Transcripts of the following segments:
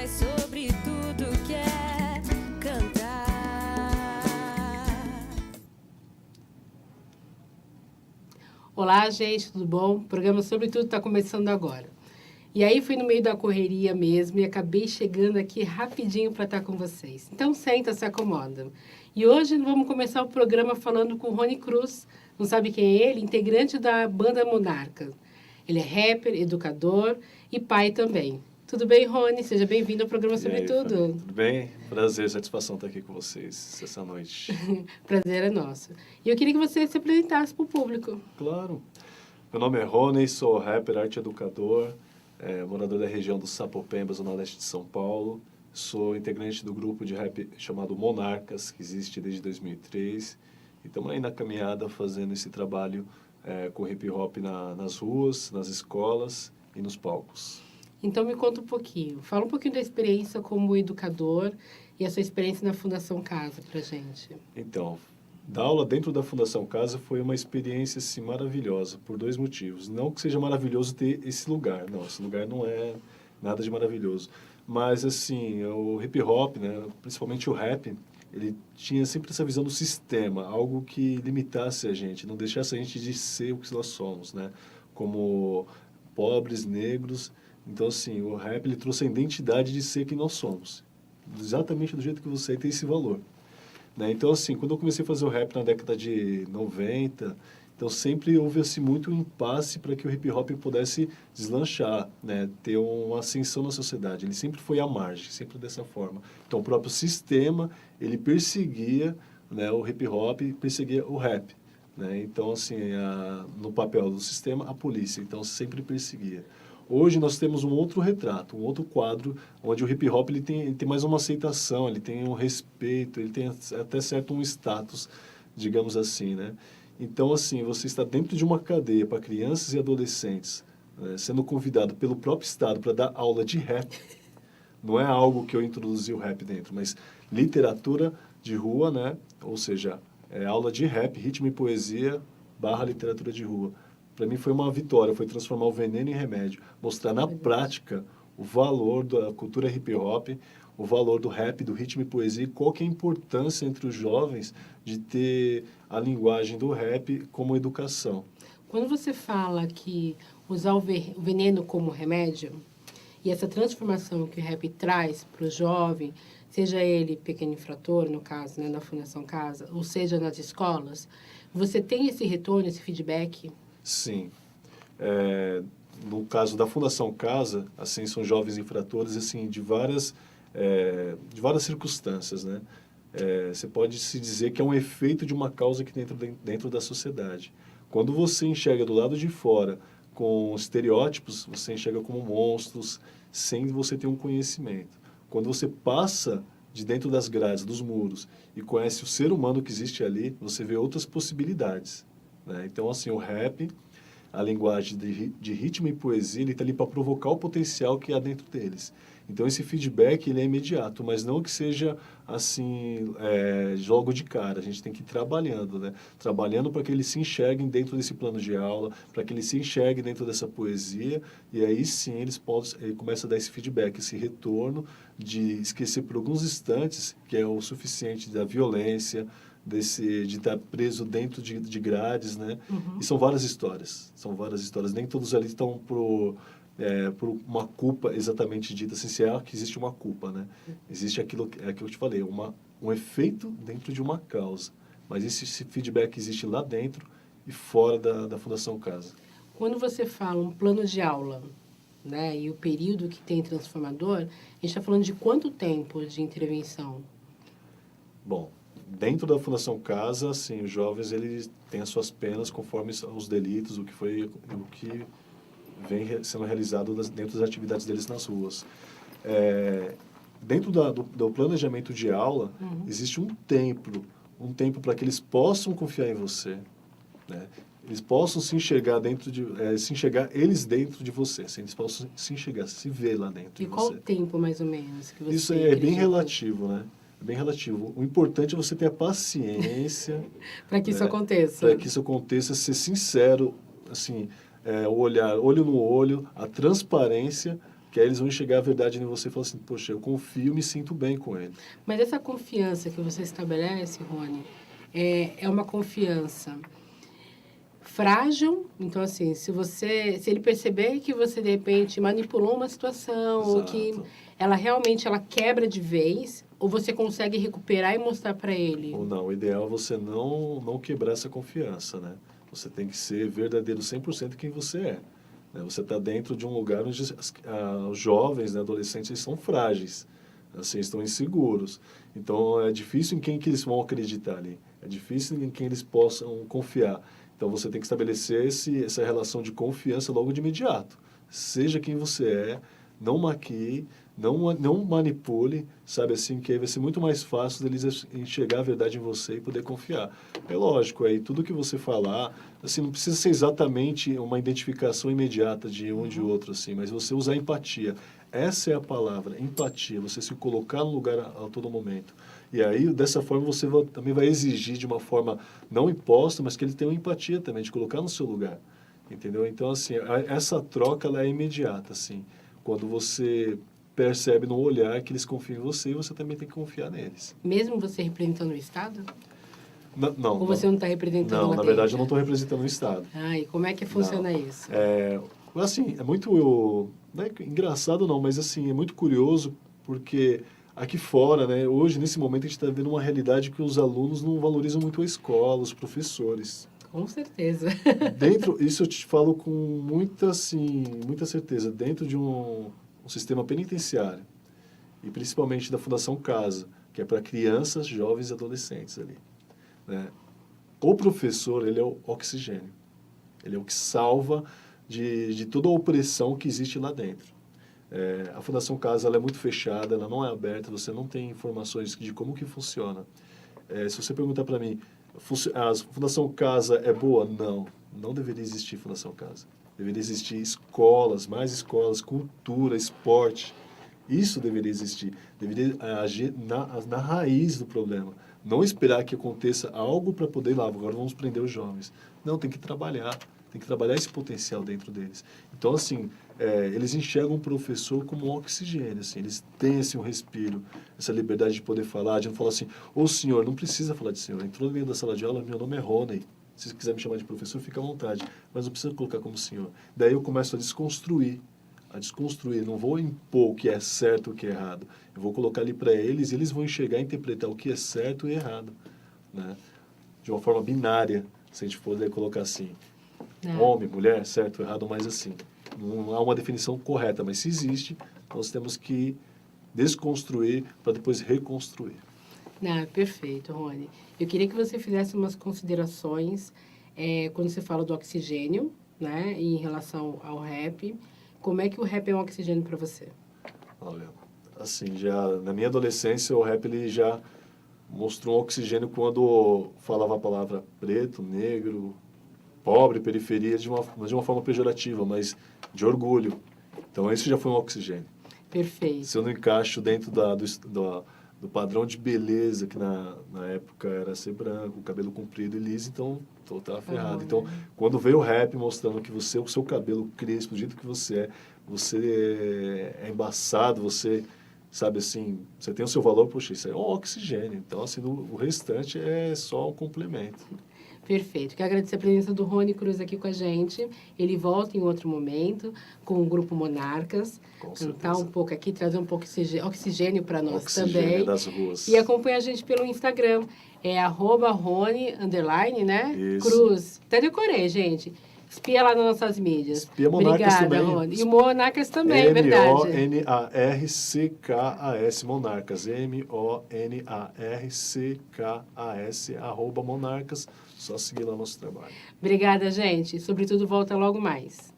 faz sobre tudo que é cantar. Olá, gente, tudo bom? O programa Sobretudo está começando agora. E aí fui no meio da correria mesmo e acabei chegando aqui rapidinho para estar com vocês. Então senta, se acomoda. E hoje vamos começar o programa falando com o Rony Cruz. Não sabe quem é ele? Integrante da banda Monarca. Ele é rapper, educador e pai também. Tudo bem, Rony? Seja bem-vindo ao programa Sobretudo. Tudo bem? Prazer, satisfação estar aqui com vocês essa noite. Prazer é nosso. E eu queria que você se apresentasse para o público. Claro. Meu nome é Rony, sou rapper, arte educador, morador da região do Sapopemba, zona leste de São Paulo. Sou integrante do grupo de rap chamado Monarcas, que existe desde 2003. E estamos aí na caminhada fazendo esse trabalho com hip hop nas ruas, nas escolas e nos palcos. Então, me conta um pouquinho. Fala um pouquinho da experiência como educador e a sua experiência na Fundação Casa pra gente. Então, dar aula dentro da Fundação Casa foi uma experiência assim, maravilhosa, por dois motivos. Não que seja maravilhoso ter esse lugar. Não, esse lugar não é nada de maravilhoso. Mas, assim, o hip hop, né, principalmente o rap, ele tinha sempre essa visão do sistema, algo que limitasse a gente, não deixasse a gente de ser o que nós somos, né? Como pobres, negros. Então, assim, o rap ele trouxe a identidade de ser quem nós somos. Exatamente do jeito que você tem esse valor. Né? Então, assim, quando eu comecei a fazer o rap na década de 90, então sempre houve assim, muito impasse para que o hip hop pudesse deslanchar, né? Ter uma ascensão na sociedade. Ele sempre foi à margem, sempre dessa forma. Então, o próprio sistema, ele perseguia, né, o hip hop, perseguia o rap. Né? Então, assim, no papel do sistema, a polícia. Então, sempre perseguia. Hoje nós temos um outro retrato, um outro quadro, onde o hip hop ele tem mais uma aceitação, ele tem um respeito, ele tem até certo um status, digamos assim, né? Então, assim, você está dentro de uma cadeia para crianças e adolescentes, né, sendo convidado pelo próprio Estado para dar aula de rap. Não é algo que eu introduzi o rap dentro, mas literatura de rua, né? Ou seja, aula de rap, ritmo e poesia / literatura de rua. Para mim foi uma vitória, foi transformar o veneno em remédio, mostrar na prática o valor da cultura hip hop, o valor do rap, do ritmo e poesia, e qual que é a importância entre os jovens de ter a linguagem do rap como educação. Quando você fala que usar o veneno como remédio, e essa transformação que o rap traz para o jovem, seja ele pequeno infrator, no caso, né, na Fundação Casa, ou seja nas escolas, você tem esse retorno, esse feedback? Sim. No caso da Fundação Casa, assim, são jovens infratores assim, de várias circunstâncias, né? Você pode se dizer que é um efeito de uma causa que dentro da sociedade. Quando você enxerga do lado de fora com estereótipos, você enxerga como monstros, sem você ter um conhecimento. Quando você passa de dentro das grades, dos muros, e conhece o ser humano que existe ali, você vê outras possibilidades. Né? Então, assim, o rap, a linguagem de ritmo e poesia, ele está ali para provocar o potencial que há dentro deles. Então, esse feedback, ele é imediato, mas não que seja, assim, jogo de cara. A gente tem que ir trabalhando, né? Trabalhando para que eles se enxerguem dentro desse plano de aula, para que eles se enxerguem dentro dessa poesia, e aí sim ele começa a dar esse feedback, esse retorno de esquecer por alguns instantes, que é o suficiente da violência, de estar preso dentro de grades, né? Uhum. E são várias histórias, nem todos ali estão por uma culpa exatamente dita, assim, se é que existe uma culpa, né? Existe aquilo que eu te falei, um efeito dentro de uma causa, mas esse feedback existe lá dentro e fora da Fundação Casa. Quando você fala um plano de aula, né, e o período que tem transformador, a gente está falando de quanto tempo de intervenção? Bom, dentro da Fundação Casa, assim, os jovens eles têm as suas penas conforme os delitos, o que vem sendo realizado dentro das atividades deles nas ruas. Dentro do planejamento de aula, uhum, existe um tempo para que eles possam confiar em você, né? Eles possam se enxergar eles dentro de você, assim, eles possam se enxergar, se ver lá dentro de você. E qual o tempo, mais ou menos, que você Isso é bem relativo, né? Bem relativo. O importante é você ter a paciência para que isso aconteça. Para que isso aconteça, ser sincero, assim, o olhar, olho no olho, a transparência, que aí eles vão enxergar a verdade em você e falar assim, poxa, eu confio, me sinto bem com ele. Mas essa confiança que você estabelece, Rony, é uma confiança frágil. Então, assim, se ele perceber que você, de repente, manipulou uma situação, ou que ela realmente quebra de vez, ou você consegue recuperar e mostrar para ele? Ou não, o ideal é você não quebrar essa confiança, né? Você tem que ser verdadeiro 100% quem você é. Né? Você está dentro de um lugar onde os jovens, né, adolescentes, eles são frágeis, assim, estão inseguros. Então, é difícil em quem que eles vão acreditar ali. É difícil em quem eles possam confiar. Então, você tem que estabelecer essa relação de confiança logo de imediato. Seja quem você é, não maquie, não manipule, sabe assim, que aí vai ser muito mais fácil deles enxergar a verdade em você e poder confiar. É lógico, aí tudo que você falar, assim, não precisa ser exatamente uma identificação imediata de um e de outro, assim, mas você usar empatia. Essa é a palavra, empatia, você se colocar no lugar a todo momento. E aí, dessa forma, você também vai exigir de uma forma não imposta, mas que ele tenha uma empatia também, de colocar no seu lugar, entendeu? Então, assim, essa troca, ela é imediata, assim, quando você percebe no olhar que eles confiam em você e você também tem que confiar neles. Mesmo você representando o Estado? Não. Ou você não está representando Não, lá na dentro? verdade eu não estou representando o Estado. Ah, e como é que funciona isso? Assim, é muito... Não é engraçado não, mas assim, é muito curioso porque aqui fora, né, hoje, nesse momento, a gente está vendo uma realidade que os alunos não valorizam muito a escola, os professores. Com certeza. Isso eu te falo com muita certeza. Dentro de um sistema penitenciário, e principalmente da Fundação Casa, que é para crianças, jovens e adolescentes ali, né? O professor, ele é o oxigênio. Ele é o que salva de toda a opressão que existe lá dentro. A Fundação Casa, ela é muito fechada, ela não é aberta, você não tem informações de como que funciona. Se você perguntar para mim, a Fundação Casa é boa? Não deveria existir Fundação Casa. Deveria existir escolas, mais escolas, cultura, esporte. Isso deveria existir. Deveria agir na raiz do problema. Não esperar que aconteça algo para poder ir lá, agora vamos prender os jovens. Não, tem que trabalhar esse potencial dentro deles. Então, assim, eles enxergam o professor como um oxigênio, assim, eles têm assim, um respiro, essa liberdade de poder falar, de não falar assim, ô senhor, não precisa falar de senhor, entrou no meio da sala de aula, meu nome é Rony. Se você quiser me chamar de professor, fica à vontade, mas não precisa colocar como senhor. Daí eu começo a desconstruir, não vou impor o que é certo e o que é errado. Eu vou colocar ali para eles e eles vão enxergar e interpretar o que é certo e errado, né? De uma forma binária, se a gente poder colocar assim. Homem, mulher, certo, errado, mas assim. Não há uma definição correta, mas se existe, nós temos que desconstruir para depois reconstruir. Perfeito, Rony. Eu queria que você fizesse umas considerações quando você fala do oxigênio, né, em relação ao rap. Como é que o rap é um oxigênio para você? Olha, assim, já na minha adolescência, o rap ele já mostrou um oxigênio quando falava a palavra preto, negro, pobre, periferia, de uma forma pejorativa, mas de orgulho. Então, isso já foi um oxigênio. Perfeito. Se eu não encaixo dentro do padrão de beleza, que na época era ser branco, cabelo comprido e liso, então estava ferrado. Então, quando veio o rap mostrando que o seu cabelo crespo, do jeito que você é embaçado, você, sabe assim, você tem o seu valor, poxa, isso é um oxigênio. Então, assim, o restante é só um complemento. Perfeito. Quero agradecer a presença do Rony Cruz aqui com a gente. Ele volta em outro momento com o Grupo Monarcas. Cantar um pouco aqui, trazer um pouco de oxigênio para nós também. Das ruas. E acompanha a gente pelo Instagram. É @Rony_, né? Isso. Cruz. Até decorei, gente. Espia lá nas nossas mídias. Espia Monarcas Obrigada, também. Rony. E o Monarcas também, verdade. Monarcas, Monarcas, Monarcas, @Monarcas. Só seguir lá nosso trabalho. Obrigada, gente. Sobretudo, volta logo mais.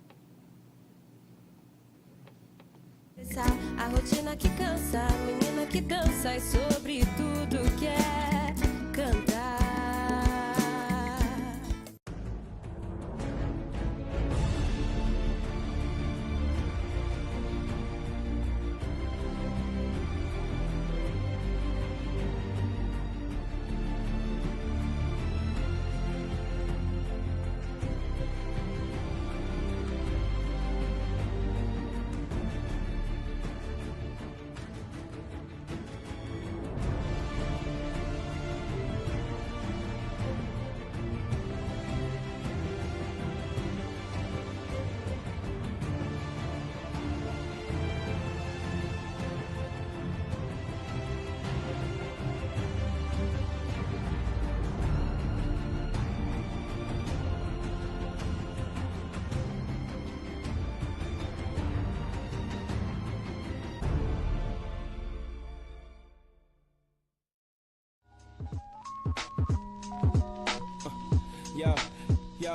A rotina que cansa, a menina que dança e sobre tudo quer cantar.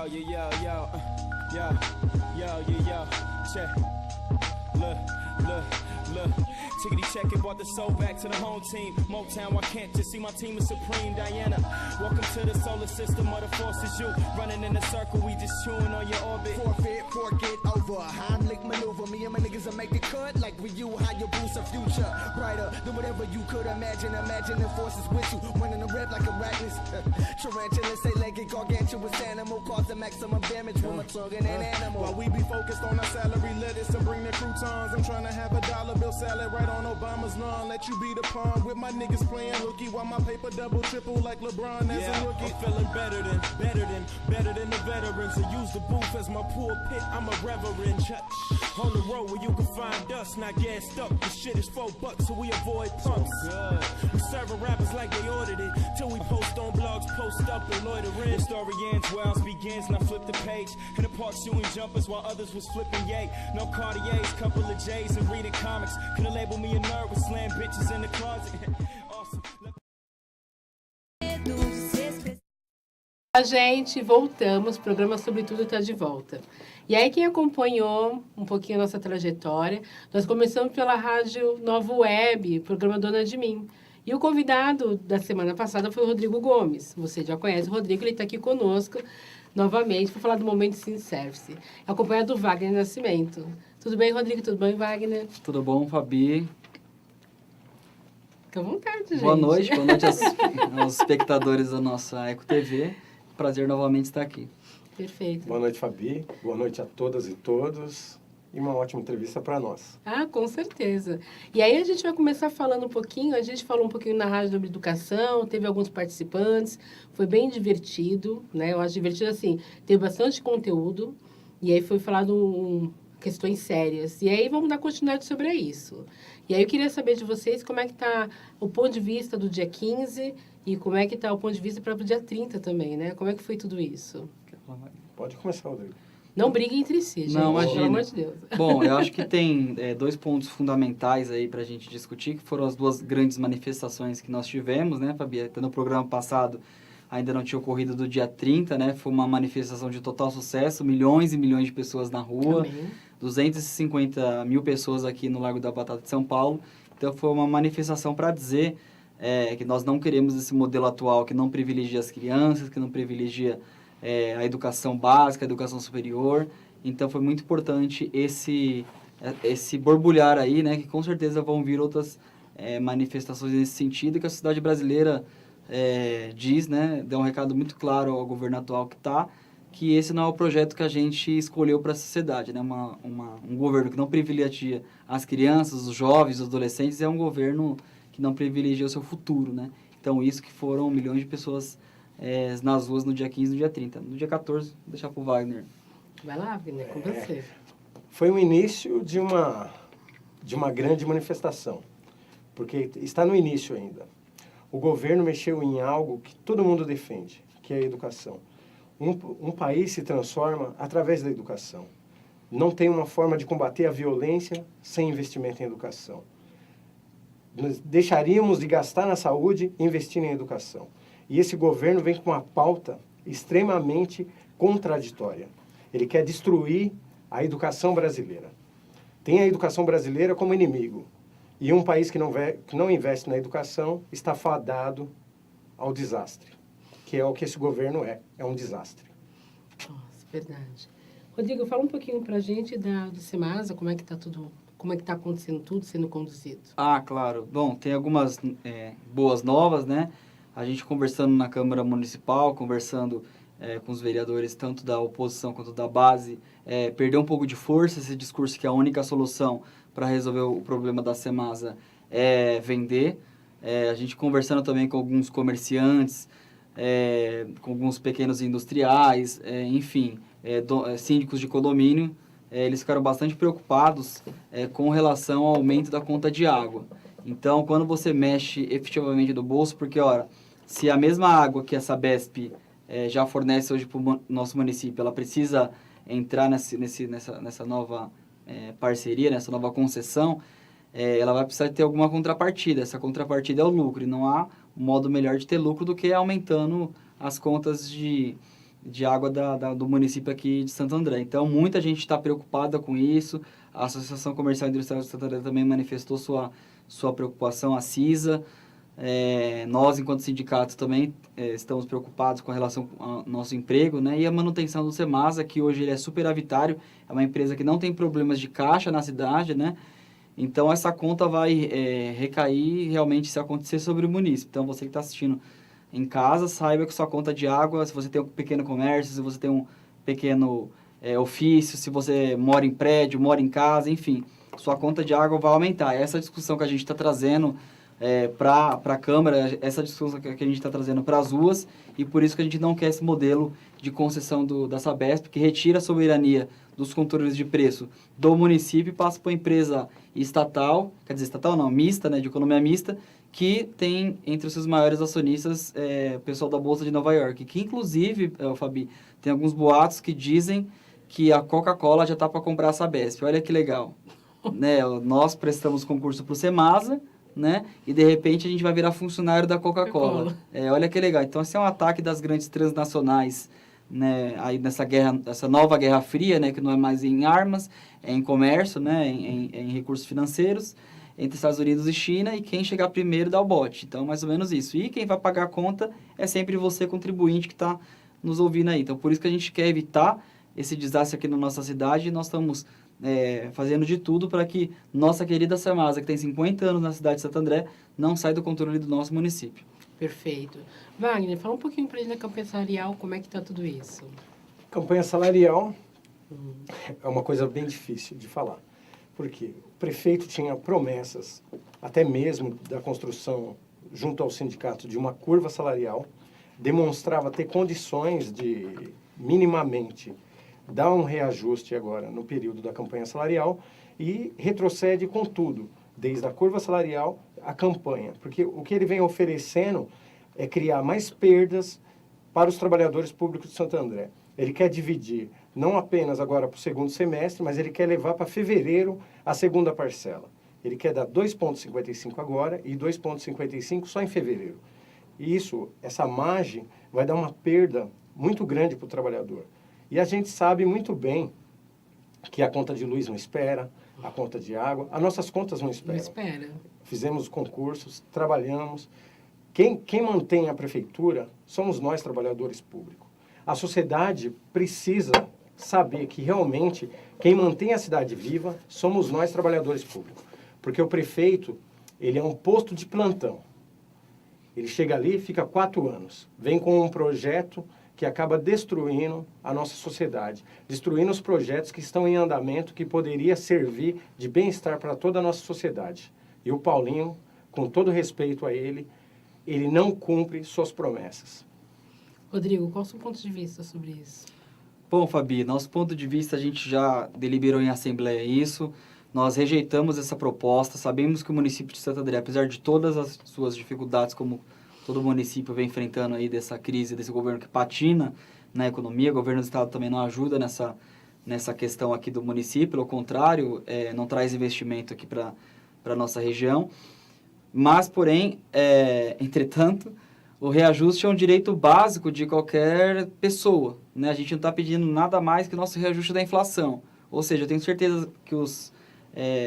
Yo, yo, yo, yo, yo, yo, yo, yo, check. Look, look, look. Tickety check it, brought the soul back to the home team. Motown, I can't just see my team is supreme. Diana, welcome to the solar system of the forces. You running in a circle, we just chewing on your orbit. Forfeit, forget over. Heimlich maneuver. Me and my niggas will make the cut like with you. How you boost a future brighter than whatever you could imagine. Imagine the forces with you, running the red like arachnids. Tarantula, say legged, gargantuous animal, cause the maximum damage from a tongue and an animal. While we be focused on our salary lettuce and bring the croutons, I'm trying to have a dollar bill salad right on Obama's lawn. Let you be the pawn with my niggas playing hooky while my paper double triple like LeBron as a rookie. I'm feeling better than the veterans. I use the booth as my pulpit. I'm a reverend. On the road where you can find us, not gassed up. The shit is $4, so we avoid pumps. We serving rappers like they ordered it. Till we post on blogs, post up and loiter in. The story ends, Wells begins, and I flip the page. In the park shooting jumpers while others was flipping yay. No Cartiers, couple of J's and reading comics. Couldn't label me a nerd with slam bitches in the closet. Awesome. A gente, voltamos, o programa Sobretudo está de volta. E aí, quem acompanhou um pouquinho a nossa trajetória, nós começamos pela Rádio Nova Web, programa Dona de Mim. E o convidado da semana passada foi o Rodrigo Gomes. Você já conhece o Rodrigo, ele está aqui conosco novamente para falar do Momento Sim Service, acompanhado do Wagner Nascimento. Tudo bem, Rodrigo? Tudo bem, Wagner? Tudo bom, Fabi? Fica à vontade, gente. Boa noite aos espectadores da nossa Eco TV. Prazer novamente estar aqui. Perfeito. Boa noite, Fabi. Boa noite a todas e todos. E uma ótima entrevista para nós. Ah, com certeza. E aí a gente vai começar falando um pouquinho, a gente falou um pouquinho na Rádio sobre Educação, teve alguns participantes, foi bem divertido, né? Eu acho divertido assim, teve bastante conteúdo, e aí foi falado questões sérias. E aí vamos dar continuidade sobre isso. E aí eu queria saber de vocês como é que está o ponto de vista do dia 15 e como é que está o ponto de vista para o dia 30 também, né? Como é que foi tudo isso? Pode começar, Rodrigo. Não briguem entre si, gente. Não, imagina. Pelo amor de Deus. Bom, eu acho que tem dois pontos fundamentais aí para a gente discutir, que foram as duas grandes manifestações que nós tivemos, né, Fabi? Até no programa passado ainda não tinha ocorrido do dia 30, né? Foi uma manifestação de total sucesso, milhões e milhões de pessoas na rua, Amém. 250 mil pessoas aqui no Largo da Batata de São Paulo. Então, foi uma manifestação para dizer que nós não queremos esse modelo atual que não privilegia as crianças, que não privilegia a educação básica, a educação superior. Então, foi muito importante esse borbulhar aí, né? Que com certeza vão vir outras manifestações nesse sentido, que a sociedade brasileira diz, né? Dá um recado muito claro ao governo atual que esse não é o projeto que a gente escolheu para a sociedade, né? Um governo que não privilegia as crianças, os jovens, os adolescentes, é um governo que não privilegia o seu futuro, né? Então, isso que foram milhões de pessoas nas ruas no dia 15 e no dia 30. No dia 14, vou deixar para o Wagner. Vai lá, Wagner, com você. Foi o início de uma grande manifestação, porque está no início ainda. O governo mexeu em algo que todo mundo defende, que é a educação. Um país se transforma através da educação. Não tem uma forma de combater a violência sem investimento em educação. Nós deixaríamos de gastar na saúde e investir em educação. E esse governo vem com uma pauta extremamente contraditória. Ele quer destruir a educação brasileira. Tem a educação brasileira como inimigo. E um país que não investe na educação está fadado ao desastre, que é o que esse governo é um desastre. Nossa, verdade. Rodrigo, fala um pouquinho pra gente do Semasa, como é que está acontecendo tudo, sendo conduzido. Ah, claro. Bom, tem algumas boas novas, né? A gente conversando na Câmara Municipal, conversando com os vereadores, tanto da oposição quanto da base, perdeu um pouco de força esse discurso que a única solução para resolver o problema da Semasa é vender. A gente conversando também com alguns comerciantes, com alguns pequenos industriais, enfim, síndicos de condomínio, eles ficaram bastante preocupados com relação ao aumento da conta de água. Então, quando você mexe efetivamente no bolso, porque, ora, se a mesma água que a Sabesp já fornece hoje para o nosso município, ela precisa entrar nessa nova parceria, nessa nova concessão, ela vai precisar ter alguma contrapartida. Essa contrapartida é o lucro, e não há um modo melhor de ter lucro do que aumentando as contas de de água do município aqui de Santo André. Então, muita gente está preocupada com isso. A Associação Comercial e Industrial de Santo André também manifestou sua preocupação, a CISA. Nós, enquanto sindicato, também estamos preocupados com relação ao nosso emprego, né? E a manutenção do Semasa, que hoje ele é superavitário, é uma empresa que não tem problemas de caixa na cidade, né? Então, essa conta vai recair realmente, se acontecer, sobre o município. Então, você que está assistindo em casa, saiba que sua conta de água, se você tem um pequeno comércio, se você tem um pequeno ofício, se você mora em prédio, mora em casa, enfim, sua conta de água vai aumentar. Essa discussão que a gente está trazendo para a Câmara, essa discussão que a gente está trazendo para as ruas, e por isso que a gente não quer esse modelo de concessão da Sabesp, que retira a soberania dos controles de preço do município e passa para uma empresa estatal, quer dizer, estatal não, mista, né, de economia mista, que tem entre os seus maiores acionistas o pessoal da Bolsa de Nova York, que inclusive, Fabi, tem alguns boatos que dizem que a Coca-Cola já está para comprar a Sabesp. Olha que legal. Né? Nós prestamos concurso para o Semasa, né? E de repente a gente vai virar funcionário da Coca-Cola. Olha que legal. Então, esse é um ataque das grandes transnacionais, né? Aí nessa guerra, essa nova Guerra Fria, né? Que não é mais em armas, é em comércio, né? Em recursos financeiros, entre Estados Unidos e China, e quem chegar primeiro dá o bote. Então, mais ou menos isso. E quem vai pagar a conta é sempre você, contribuinte, que está nos ouvindo aí. Então, por isso que a gente quer evitar esse desastre aqui na nossa cidade, e nós estamos fazendo de tudo para que nossa querida Semasa, que tem 50 anos na cidade de Santo André, não saia do controle do nosso município. Perfeito. Wagner, fala um pouquinho para a gente da campanha salarial, como é que está tudo isso? Campanha salarial é uma coisa bem difícil de falar, porque o prefeito tinha promessas, até mesmo da construção, junto ao sindicato, de uma curva salarial, demonstrava ter condições de, minimamente, dar um reajuste agora no período da campanha salarial e retrocede com tudo, desde a curva salarial à campanha, porque o que ele vem oferecendo é criar mais perdas para os trabalhadores públicos de Santo André. Ele quer dividir, não apenas agora para o segundo semestre, mas ele quer levar para fevereiro a segunda parcela. Ele quer dar 2,55 agora e 2,55 só em fevereiro. E isso, essa margem, vai dar uma perda muito grande para o trabalhador. E a gente sabe muito bem que a conta de luz não espera, a conta de água, as nossas contas não esperam. Não espera. Fizemos concursos, trabalhamos. Quem mantém a prefeitura somos nós, trabalhadores públicos. A sociedade precisa saber que realmente quem mantém a cidade viva somos nós, trabalhadores públicos. Porque o prefeito, ele é um posto de plantão. Ele chega ali, fica 4 anos, vem com um projeto que acaba destruindo a nossa sociedade, destruindo os projetos que estão em andamento, que poderia servir de bem-estar para toda a nossa sociedade. E o Paulinho, com todo respeito a ele não cumpre suas promessas. Rodrigo, qual é o seu ponto de vista sobre isso? Bom, Fabi, nosso ponto de vista, a gente já deliberou em assembleia isso, nós rejeitamos essa proposta, sabemos que o município de Santo André, apesar de todas as suas dificuldades, como todo município vem enfrentando aí dessa crise, desse governo que patina na economia, o governo do estado também não ajuda nessa questão aqui do município, pelo contrário, não traz investimento aqui para a nossa região. Mas, porém, entretanto, o reajuste é um direito básico de qualquer pessoa, né? A gente não está pedindo nada mais que o nosso reajuste da inflação. Ou seja, eu tenho certeza que os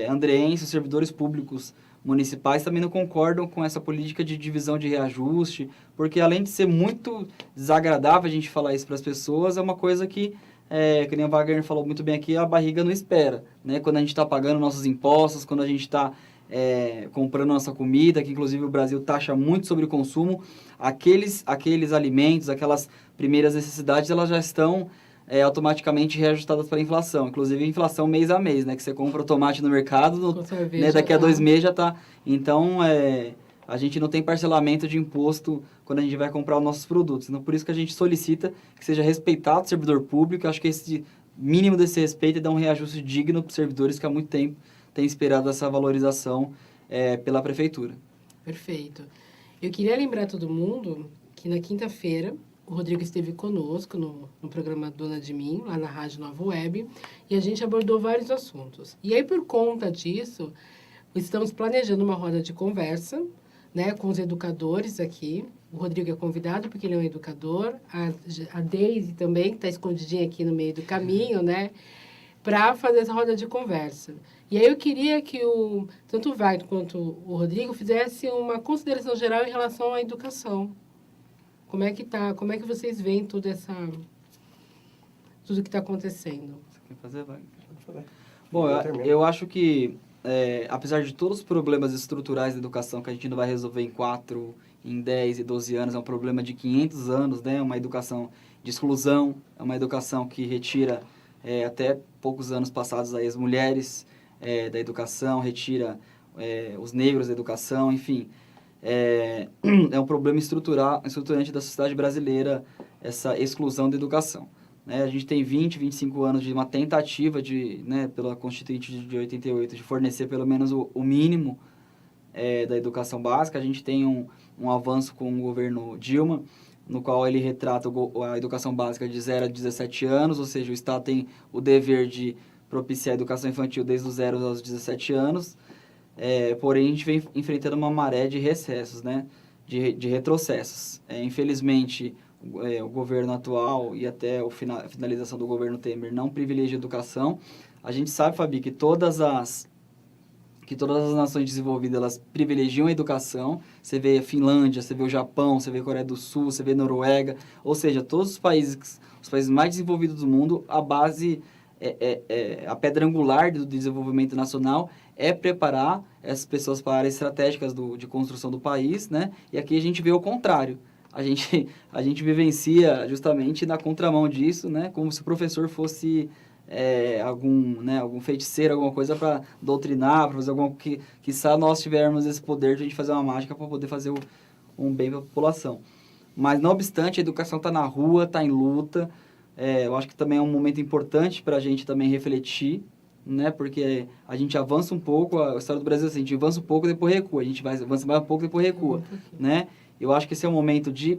andreenses, os servidores públicos municipais também não concordam com essa política de divisão de reajuste, porque além de ser muito desagradável a gente falar isso para as pessoas, é uma coisa que nem o Wagner falou muito bem aqui, a barriga não espera, né? Quando a gente está pagando nossos impostos, quando a gente está comprando nossa comida, que inclusive o Brasil taxa muito sobre o consumo, aqueles alimentos, aquelas primeiras necessidades, elas já estão automaticamente reajustadas para a inflação, inclusive a inflação mês a mês, né? Que você compra o tomate no mercado, né? Daqui a 2 meses já está. Então, a gente não tem parcelamento de imposto quando a gente vai comprar os nossos produtos. Então, por isso que a gente solicita que seja respeitado o servidor público. Eu acho que esse mínimo desse respeito é dar um reajuste digno para os servidores que há muito tempo têm esperado essa valorização pela prefeitura. Perfeito. Eu queria lembrar todo mundo que na quinta-feira o Rodrigo esteve conosco no programa Dona de Mim, lá na Rádio Nova Web, e a gente abordou vários assuntos. E aí, por conta disso, estamos planejando uma roda de conversa, né, com os educadores aqui o Rodrigo é convidado, porque ele é um educador, a Deise também, que está escondidinha aqui no meio do caminho, né? Para fazer essa roda de conversa. E aí eu queria que tanto o Wagner quanto o Rodrigo fizessem uma consideração geral em relação à educação. Como é que vocês veem tudo que está acontecendo? Você quer fazer, Wagner? Bom, eu acho que, apesar de todos os problemas estruturais da educação que a gente não vai resolver em 4, em 10 e 12 anos, é um problema de 500 anos, né? Uma educação de exclusão, é uma educação que retira, até poucos anos passados, aí, as mulheres da educação, retira os negros da educação, enfim. É um problema estruturante da sociedade brasileira, essa exclusão da educação. A gente tem 20, 25 anos de uma tentativa pela Constituinte de 88 de fornecer pelo menos o mínimo da educação básica. A gente tem um avanço com o governo Dilma, no qual ele retrata a educação básica de 0 a 17 anos, ou seja, o Estado tem o dever de propiciar a educação infantil desde os 0 aos 17 anos, porém a gente vem enfrentando uma maré de recessos, né? de retrocessos. Infelizmente, o governo atual e até a finalização do governo Temer não privilegia a educação. A gente sabe, Fabi, que todas as nações desenvolvidas, elas privilegiam a educação. Você vê a Finlândia, você vê o Japão, você vê a Coreia do Sul, você vê a Noruega, ou seja, todos os países mais desenvolvidos do mundo, a base, a pedra angular do desenvolvimento nacional é preparar essas pessoas para áreas estratégicas de construção do país, né? E aqui a gente vê o contrário. A gente vivencia justamente na contramão disso, né? Como se o professor fosse algum feiticeiro, alguma coisa para doutrinar, para fazer que só nós tivermos esse poder de a gente fazer uma mágica para poder fazer um bem para a população. Mas, não obstante, a educação está na rua, está em luta. Eu acho que também é um momento importante para a gente também refletir, né? Porque a gente avança um pouco, a história do Brasil é assim, a gente avança um pouco, depois recua. A gente avança mais um pouco, depois recua, né? Eu acho que esse é o momento de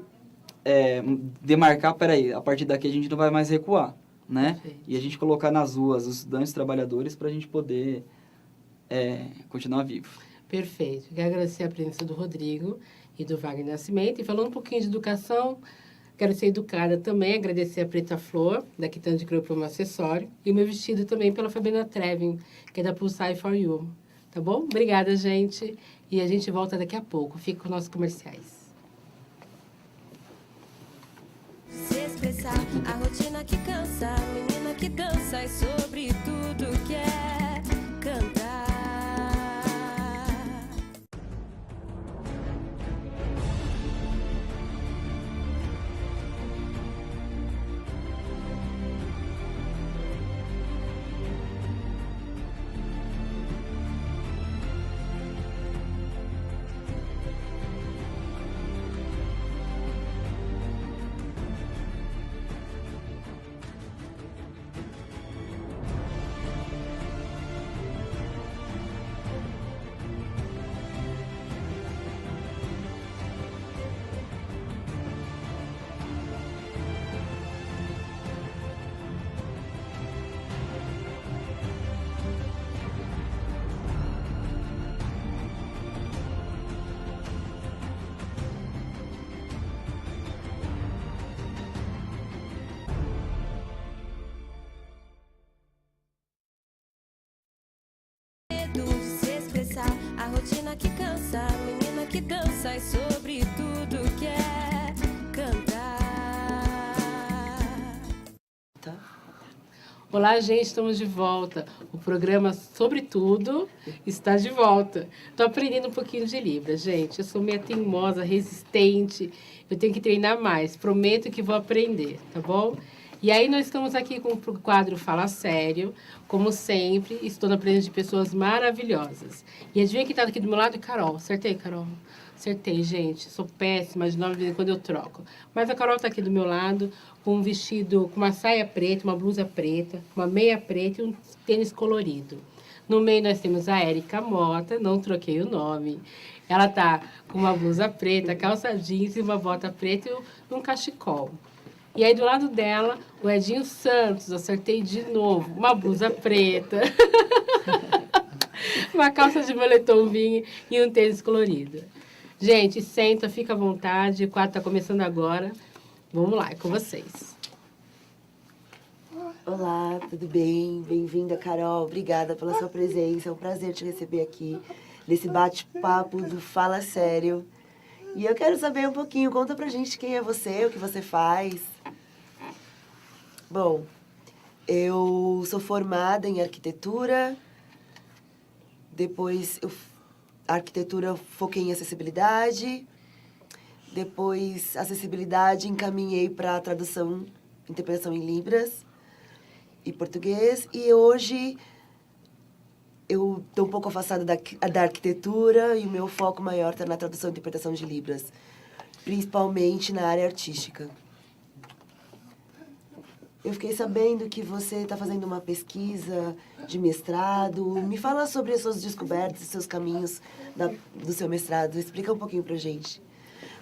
demarcar, peraí, a partir daqui a gente não vai mais recuar, né? Perfeito. E a gente colocar nas ruas os estudantes, trabalhadores, para a gente poder continuar vivo. Perfeito. Quero agradecer a presença do Rodrigo e do Wagner Nascimento. E falando um pouquinho de educação, quero ser educada também, agradecer a Preta Flor, da Quitanda de Cruz, pelo meu acessório, e o meu vestido também pela Fabiana Trevin, que é da Pulsar for You. Tá bom? Obrigada, gente. E a gente volta daqui a pouco. Fica com os nossos comerciais. Se expressar, a rotina que cansa, a menina que dança e sobre tudo quer cantar. A rotina que cansa, a menina que dança e sobre tudo quer cantar. Olá, gente, estamos de volta. O programa Sobre Tudo está de volta. Estou aprendendo um pouquinho de Libras, gente. Eu sou meio teimosa, resistente. Eu tenho que treinar mais. Prometo que vou aprender, tá bom? E aí nós estamos aqui com o quadro Fala Sério. Como sempre, estou na presença de pessoas maravilhosas. E adivinha quem está aqui do meu lado? Carol. Acertei, Carol? Acertei, gente. Sou péssima, de nome de vez em quando eu troco. Mas a Carol está aqui do meu lado com um vestido, com uma saia preta, uma blusa preta, uma meia preta e um tênis colorido. No meio nós temos a Érica Mota, não troquei o nome. Ela tá com uma blusa preta, calça jeans e uma bota preta e um cachecol. E aí, do lado dela, o Edinho Santos, acertei de novo, uma blusa preta, uma calça de moletom vinho e um tênis colorido. Gente, senta, fica à vontade. O quadro está começando agora. Vamos lá, é com vocês. Olá, tudo bem? Bem-vinda, Carol. Obrigada pela sua presença. É um prazer te receber aqui nesse bate-papo do Fala Sério. E eu quero saber um pouquinho, conta pra gente quem é você, o que você faz. Bom, eu sou formada em arquitetura. Depois, a arquitetura eu foquei em acessibilidade. Depois, acessibilidade, encaminhei para tradução, interpretação em Libras e português. E hoje, eu estou um pouco afastada da arquitetura e o meu foco maior está na tradução e interpretação de Libras, principalmente na área artística. Eu fiquei sabendo que você está fazendo uma pesquisa de mestrado. Me fala sobre as suas descobertas e seus caminhos do seu mestrado. Explica um pouquinho pra gente.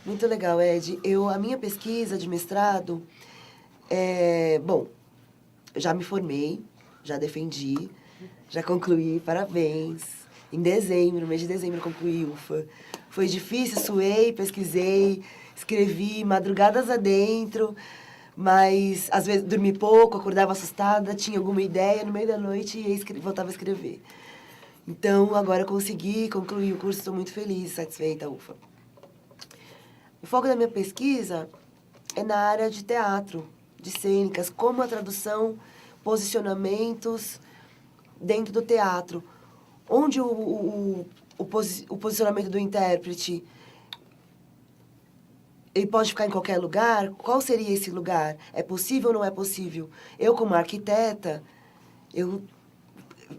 Muito legal, Ed. A minha pesquisa de mestrado bom, já me formei, já defendi, já concluí, parabéns. Em dezembro, mês de dezembro, concluí UFA. Foi difícil, suei, pesquisei, escrevi madrugadas adentro. Mas, às vezes, dormi pouco, acordava assustada, tinha alguma ideia no meio da noite e voltava a escrever. Então, agora eu consegui concluir o curso, estou muito feliz, satisfeita, ufa. O foco da minha pesquisa é na área de teatro, de cênicas, como a tradução, posicionamentos dentro do teatro. Onde o posicionamento do intérprete ele pode ficar em qualquer lugar? Qual seria esse lugar? É possível ou não é possível? Eu, como arquiteta, eu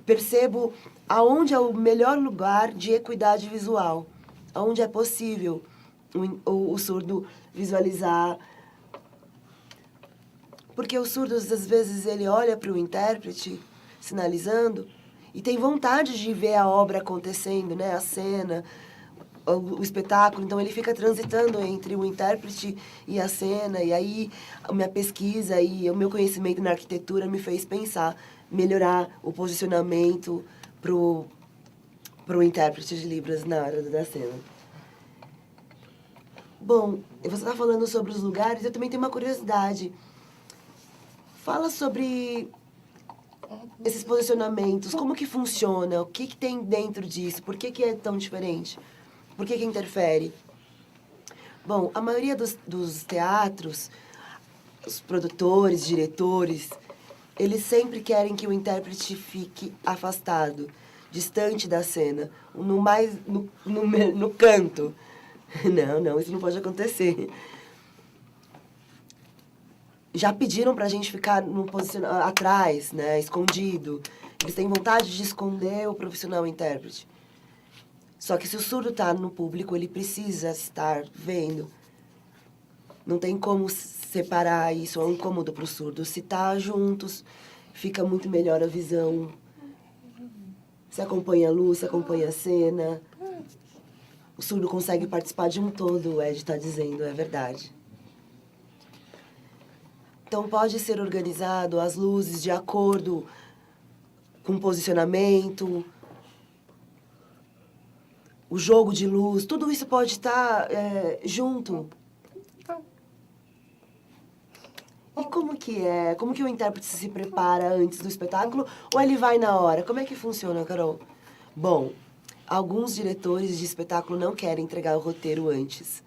percebo aonde é o melhor lugar de equidade visual, aonde é possível o surdo visualizar. Porque o surdo, às vezes, ele olha para o intérprete, sinalizando, e tem vontade de ver a obra acontecendo, né? A cena, o espetáculo, então ele fica transitando entre o intérprete e a cena, e aí a minha pesquisa e o meu conhecimento na arquitetura me fez pensar, melhorar o posicionamento pro intérprete de Libras na hora da cena. Bom, você está falando sobre os lugares, eu também tenho uma curiosidade. Fala sobre esses posicionamentos, como que funciona, o que tem dentro disso, por que é tão diferente? Por que interfere? Bom, a maioria dos teatros, os produtores, diretores, eles sempre querem que o intérprete fique afastado, distante da cena, no canto. Não, isso não pode acontecer. Já pediram pra gente ficar atrás, né, escondido. Eles têm vontade de esconder o profissional intérprete. Só que se o surdo está no público, ele precisa estar vendo. Não tem como separar isso, é um incômodo para o surdo. Se tá juntos, fica muito melhor a visão. Se acompanha a luz, se acompanha a cena. O surdo consegue participar de um todo, o Ed está dizendo, é verdade. Então, pode ser organizado as luzes de acordo com o posicionamento, o jogo de luz, tudo isso pode estar junto. E como que é? Como que o intérprete se prepara antes do espetáculo ou ele vai na hora? Como é que funciona, Carol? Bom, alguns diretores de espetáculo não querem entregar o roteiro antes.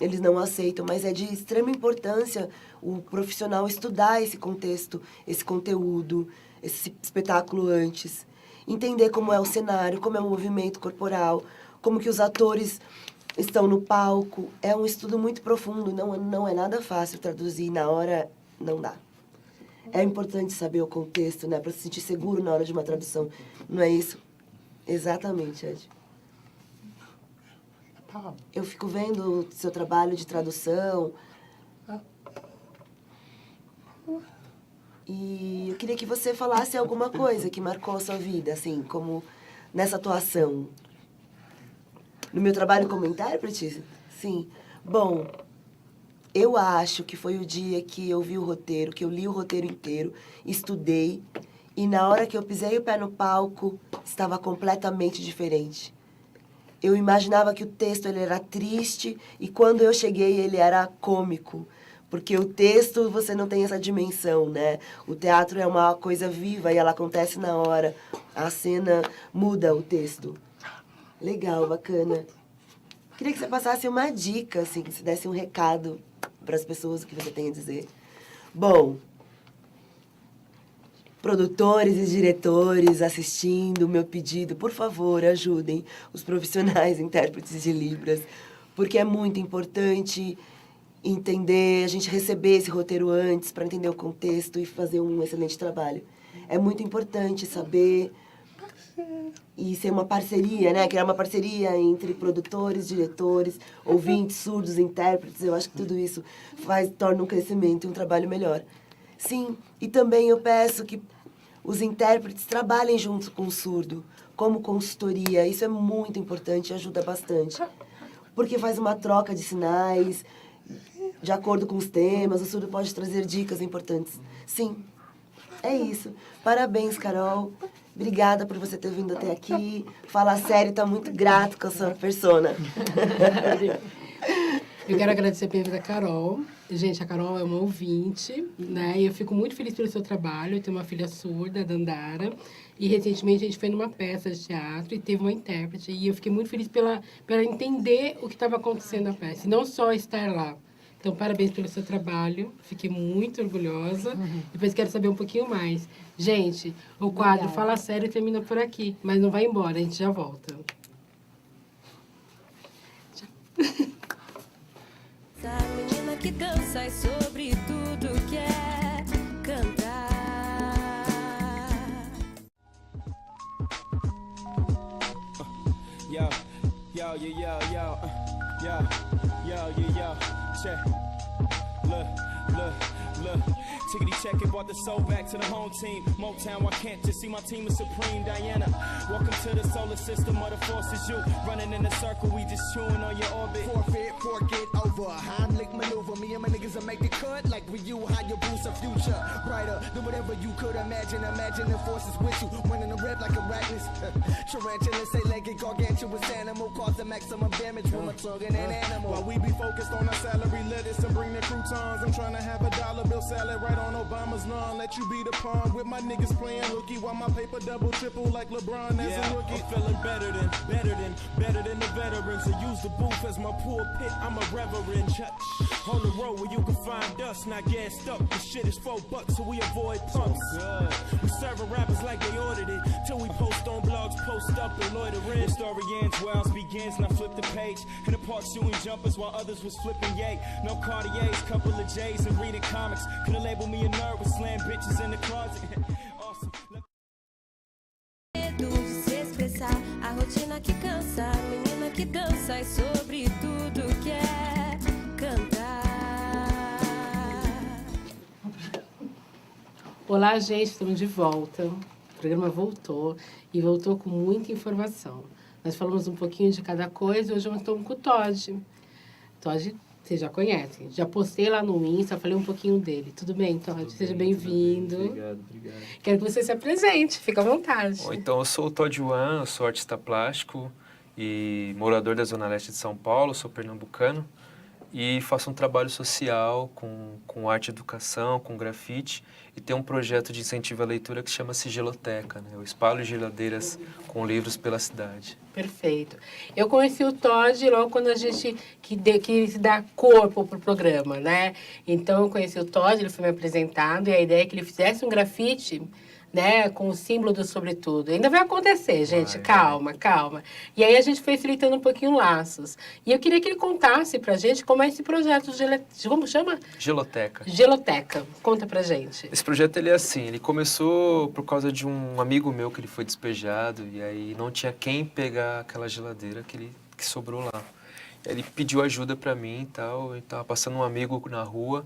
Eles não aceitam, mas é de extrema importância o profissional estudar esse contexto, esse conteúdo, esse espetáculo antes. Entender como é o cenário, como é o movimento corporal, como que os atores estão no palco. É um estudo muito profundo, não é nada fácil traduzir na hora, não dá. É importante saber o contexto, né, para se sentir seguro na hora de uma tradução. Não é isso? Exatamente, Ed. Eu fico vendo o seu trabalho de tradução. E eu queria que você falasse alguma coisa que marcou a sua vida, assim, como nessa atuação. No meu trabalho como intérprete? Sim. Bom, eu acho que foi o dia que eu vi o roteiro, que eu li o roteiro inteiro, estudei, e na hora que eu pisei o pé no palco, estava completamente diferente. eu imaginava que o texto ele era triste e quando eu cheguei ele era cômico. Porque o texto você não tem essa dimensão, né? O teatro é uma coisa viva e ela acontece na hora. A cena muda o texto. Legal, bacana. Queria que você passasse uma dica, assim, que você desse um recado para as pessoas, o que você tem a dizer. Bom, produtores e diretores assistindo o meu pedido, por favor, ajudem os profissionais intérpretes de Libras, porque é muito importante entender, a gente receber esse roteiro antes para entender o contexto e fazer um excelente trabalho. É muito importante saber e ser uma parceria, né? Criar uma parceria entre produtores, diretores, ouvintes, surdos, intérpretes. Eu acho que tudo isso torna um crescimento e um trabalho melhor. Sim, e também eu peço que os intérpretes trabalhem junto com o surdo, como consultoria. Isso é muito importante e ajuda bastante. Porque faz uma troca de sinais, de acordo com os temas, o surdo pode trazer dicas importantes. Sim, é isso. Parabéns, Carol. Obrigada por você ter vindo até aqui. Fala sério, tá muito grato com a sua persona. Eu quero agradecer a bem-vinda, Carol. Gente, a Carol é uma ouvinte, né? E eu fico muito feliz pelo seu trabalho. Eu tenho uma filha surda, a Dandara. E recentemente a gente foi numa peça de teatro e teve uma intérprete. E eu fiquei muito feliz pela entender o que estava acontecendo na peça. E não só estar lá. Então, parabéns pelo seu trabalho. Fiquei muito orgulhosa. Depois quero saber um pouquinho mais. Gente, o quadro Fala Sério termina por aqui. Mas não vai embora, a gente já volta. Tchau. Essa menina que dança e sobre tudo quer cantar. Yo, yo, yo, yo, yo, yo, yo, yo, yo, check. Look. Tickety check it, brought the soul back to the home team. Motown, I can't just see my team is supreme. Diana, welcome to the solar system of the forces. You running in a circle, we just chewing on your orbit. Forfeit, forget over. Heimlich maneuver. Me and my niggas will make the cut like we you. How you boost a future brighter than whatever you could imagine. Imagine the forces with you. Winning the rep like arachnids. Tarantula, say legged, gargantuous animal. Cause the maximum damage with my tongue and an animal. While we be focused on our salary lettuce and bring the croutons, I'm trying to have a dollar bill salad right on Obama's lawn. Let you be the pawn with my niggas playing hooky while my paper double triple like LeBron as a rookie. I'm feeling better than the veterans. I use the booth as my pulpit. I'm a reverend. On the road where you can find us, not gassed up. The shit is $4, so we avoid pumps. We serving rappers like they ordered it. Till we post on blogs, post up and loiter in. The story ends, Wells begins, and I flip the page. In the park shooting jumpers while others was flipping yay. No Cartiers, couple of J's and reading comics. Could've labeled me a nerd with slam bitches in the closet. Awesome. Medo de se expressar, a rotina que cansa, a menina que dança e sobre tudo quer cantar. Olá, gente, estamos de volta. O programa voltou e voltou com muita informação. Nós falamos um pouquinho de cada coisa e hoje nós estamos com o Todd. Todd, vocês já conhecem. Já postei lá no Insta, falei um pouquinho dele. Tudo bem, Todd? Seja bem-vindo. Obrigado. Quero que você se apresente, fica à vontade. Bom, então, eu sou o Todd Juan, eu sou artista plástico e morador da Zona Leste de São Paulo, sou pernambucano e faço um trabalho social com arte e educação, com grafite e tenho um projeto de incentivo à leitura que chama-se Geloteca, né? Eu espalho geladeiras com livros pela cidade. Perfeito. Eu conheci o Todd logo quando a gente quis dar corpo para o programa, né? Então, eu conheci o Todd, ele foi me apresentado, e a ideia é que ele fizesse um grafite, né, com o símbolo do sobretudo. Ainda vai acontecer, gente, calma. E aí a gente foi estreitando um pouquinho laços. E eu queria que ele contasse pra gente como é esse projeto, como chama? Geloteca. Geloteca. Conta pra gente. Esse projeto, ele é assim, ele começou por causa de um amigo meu que ele foi despejado e aí não tinha quem pegar aquela geladeira que sobrou lá. Ele pediu ajuda pra mim e tal, eu tava passando um amigo na rua,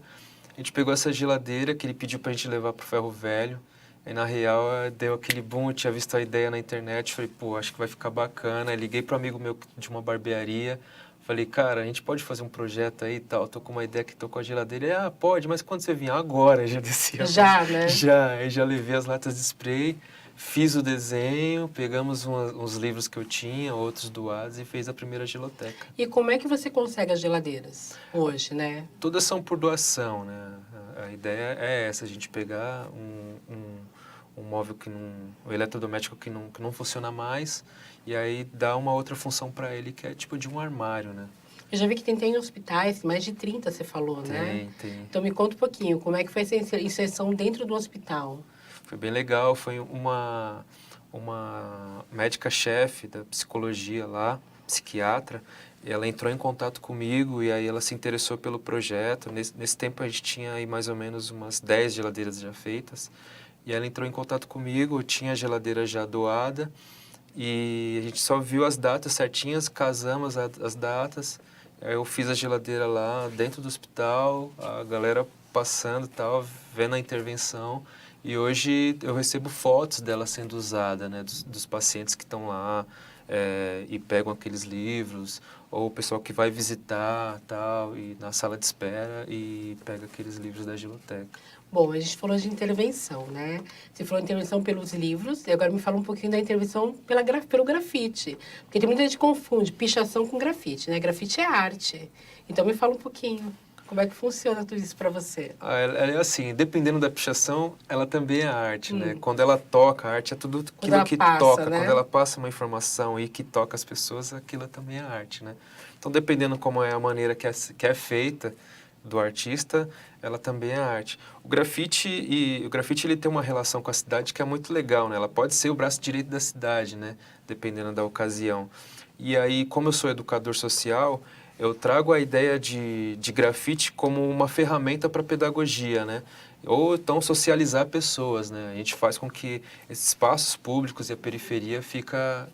a gente pegou essa geladeira que ele pediu pra gente levar pro Ferro Velho. E na real, deu aquele boom, eu tinha visto a ideia na internet, falei, pô, acho que vai ficar bacana. Aí liguei para um amigo meu de uma barbearia, falei, cara, a gente pode fazer um projeto aí e tal, tô com uma ideia que tô com a geladeira. Ele, pode, mas quando você vier? Agora, já descia. Já, né? Já, aí já levei as latas de spray, fiz o desenho, pegamos uns livros que eu tinha, outros doados, e fez a primeira geloteca. E como é que você consegue as geladeiras hoje, né? Todas são por doação, né? A ideia é essa, a gente pegar um móvel um eletrodoméstico que não funciona mais, e aí dar uma outra função para ele, que é tipo de um armário, né? Eu já vi que tem hospitais, mais de 30 você falou, né? Tem. Então me conta um pouquinho, como é que foi essa inserção dentro do hospital? Foi bem legal, foi uma médica-chefe da psicologia lá, psiquiatra, e ela entrou em contato comigo e aí ela se interessou pelo projeto. Nesse tempo a gente tinha aí mais ou menos umas 10 geladeiras já feitas, e ela entrou em contato comigo, tinha a geladeira já doada, e a gente só viu as datas certinhas, casamos as datas. Aí eu fiz a geladeira lá dentro do hospital, a galera passando e tal, vendo a intervenção. E hoje eu recebo fotos dela sendo usada, né, dos pacientes que estão lá e pegam aqueles livros, ou o pessoal que vai visitar tal, e na sala de espera e pega aqueles livros da geloteca. Bom, a gente falou de intervenção, né? Você falou intervenção pelos livros, e agora me fala um pouquinho da intervenção pelo grafite. Porque tem muita gente que confunde pichação com grafite, né? Grafite é arte. Então me fala um pouquinho. Como é que funciona tudo isso para você? Ela é assim, dependendo da pichação, ela também é arte, né? Quando ela toca, a arte é tudo aquilo que passa, toca. né? Quando ela passa uma informação e que toca as pessoas, aquilo também é arte, né? Então, dependendo como é a maneira que é feita do artista, ela também é arte. O grafite ele tem uma relação com a cidade que é muito legal, né? Ela pode ser o braço direito da cidade, né? Dependendo da ocasião. E aí, como eu sou educador social, eu trago a ideia de grafite como uma ferramenta para pedagogia, né? Ou então socializar pessoas, né? A gente faz com que esses espaços públicos e a periferia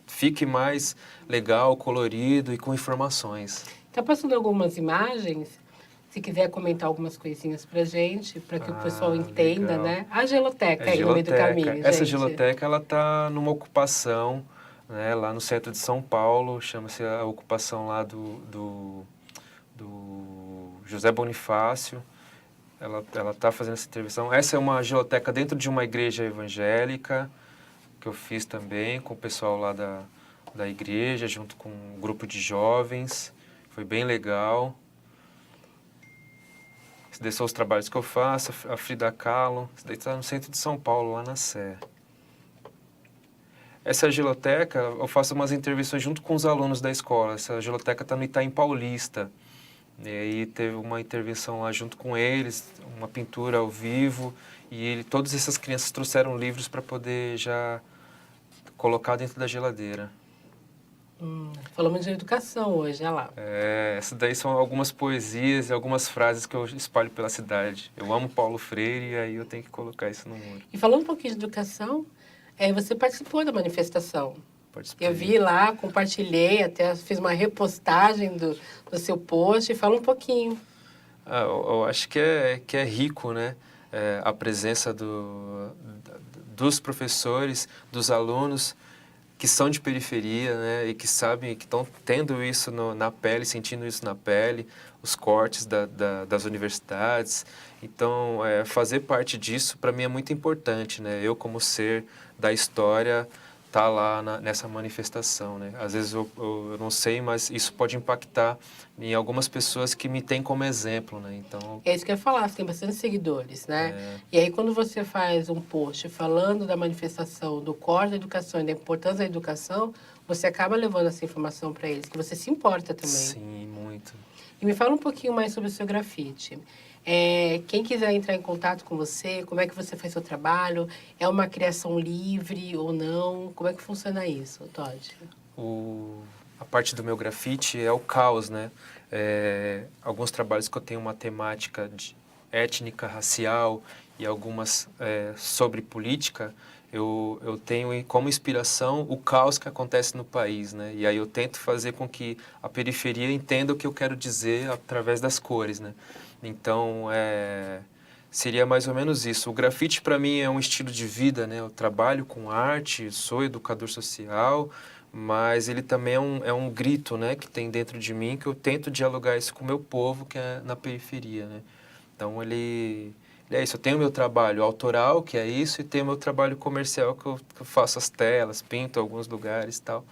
fique mais legal, colorido e com informações. Tá passando algumas imagens? Se quiser comentar algumas coisinhas pra gente, para que o pessoal entenda, legal. né? A geloteca aí no meio do caminho, gente. Essa geloteca, ela tá numa ocupação, né, lá no centro de São Paulo, chama-se a ocupação lá do José Bonifácio. Ela está fazendo essa intervenção. Essa é uma geloteca dentro de uma igreja evangélica, que eu fiz também com o pessoal lá da igreja, junto com um grupo de jovens. Foi bem legal. Esses são os trabalhos que eu faço, a Frida Kahlo. Isso daí está no centro de São Paulo, lá na Sé. Essa geloteca, eu faço umas intervenções junto com os alunos da escola. Essa geloteca está no Itaim Paulista. E aí teve uma intervenção lá junto com eles, uma pintura ao vivo. E todas essas crianças trouxeram livros para poder já colocar dentro da geladeira. Falamos de educação hoje, olha lá. Essas daí são algumas poesias e algumas frases que eu espalho pela cidade. Eu amo Paulo Freire e aí eu tenho que colocar isso no muro. E falando um pouquinho de educação, você participou da manifestação. Participei. Eu vi lá, compartilhei, até fiz uma repostagem do seu post. Fala um pouquinho. Eu acho que é rico, né? A presença dos professores, dos alunos que são de periferia, né? E que sabem, que estão tendo isso na pele, sentindo isso na pele, os cortes das universidades. Então, fazer parte disso, para mim, é muito importante, né? Eu, como ser da história, tá lá nessa manifestação, né? Às vezes eu não sei, mas isso pode impactar em algumas pessoas que me têm como exemplo, né? Então... É isso que eu ia falar, você tem bastante seguidores, né? E aí, quando você faz um post falando da manifestação, do corte da educação e da importância da educação, você acaba levando essa informação para eles, que você se importa também. Sim, muito. E me fala um pouquinho mais sobre o seu grafite. Quem quiser entrar em contato com você, como é que você faz seu trabalho? É uma criação livre ou não? Como é que funciona isso, Todd? A parte do meu grafite é o caos, né? Alguns trabalhos que eu tenho uma temática étnica, racial e algumas sobre política, eu tenho como inspiração o caos que acontece no país, né? E aí eu tento fazer com que a periferia entenda o que eu quero dizer através das cores, né? Então, seria mais ou menos isso. O grafite, para mim, é um estilo de vida, né? Eu trabalho com arte, sou educador social, mas ele também é um grito, né? Que tem dentro de mim, que eu tento dialogar isso com o meu povo, que é na periferia, né? Então, ele É isso, eu tenho meu trabalho autoral, que é isso, e tenho meu trabalho comercial, que eu faço as telas, pinto alguns lugares e tal.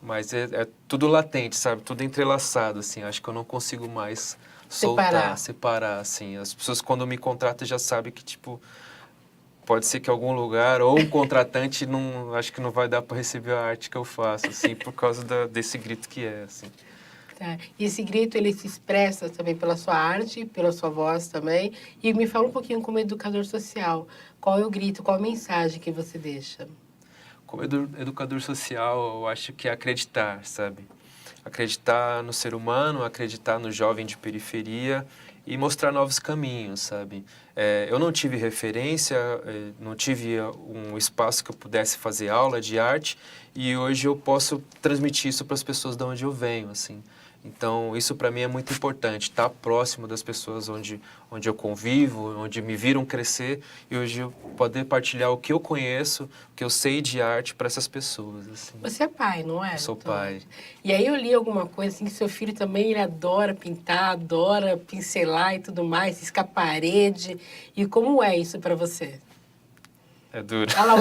Mas é tudo latente, sabe? Tudo entrelaçado, assim. Acho que eu não consigo mais separar, assim. As pessoas, quando me contratam, já sabem que, tipo, pode ser que algum lugar, ou um contratante, acho que não vai dar para receber a arte que eu faço, assim, por causa desse grito que é, assim. Tá. E esse grito, ele se expressa também pela sua arte, pela sua voz também. E me fala um pouquinho como educador social. Qual é o grito, qual a mensagem que você deixa? Como educador social, eu acho que é acreditar, sabe? Acreditar no ser humano, acreditar no jovem de periferia e mostrar novos caminhos, sabe? Eu não tive referência, não tive um espaço que eu pudesse fazer aula de arte e hoje eu posso transmitir isso para as pessoas de onde eu venho, assim. Então, isso para mim é muito importante, estar próximo das pessoas onde eu convivo, onde me viram crescer e hoje eu poder partilhar o que eu conheço, o que eu sei de arte para essas pessoas. Assim. Você é pai, não é? Eu sou pai. E aí eu li alguma coisa assim que seu filho também ele adora pintar, adora pincelar e tudo mais, riscar parede. E como é isso para você? É duro. Olha lá, o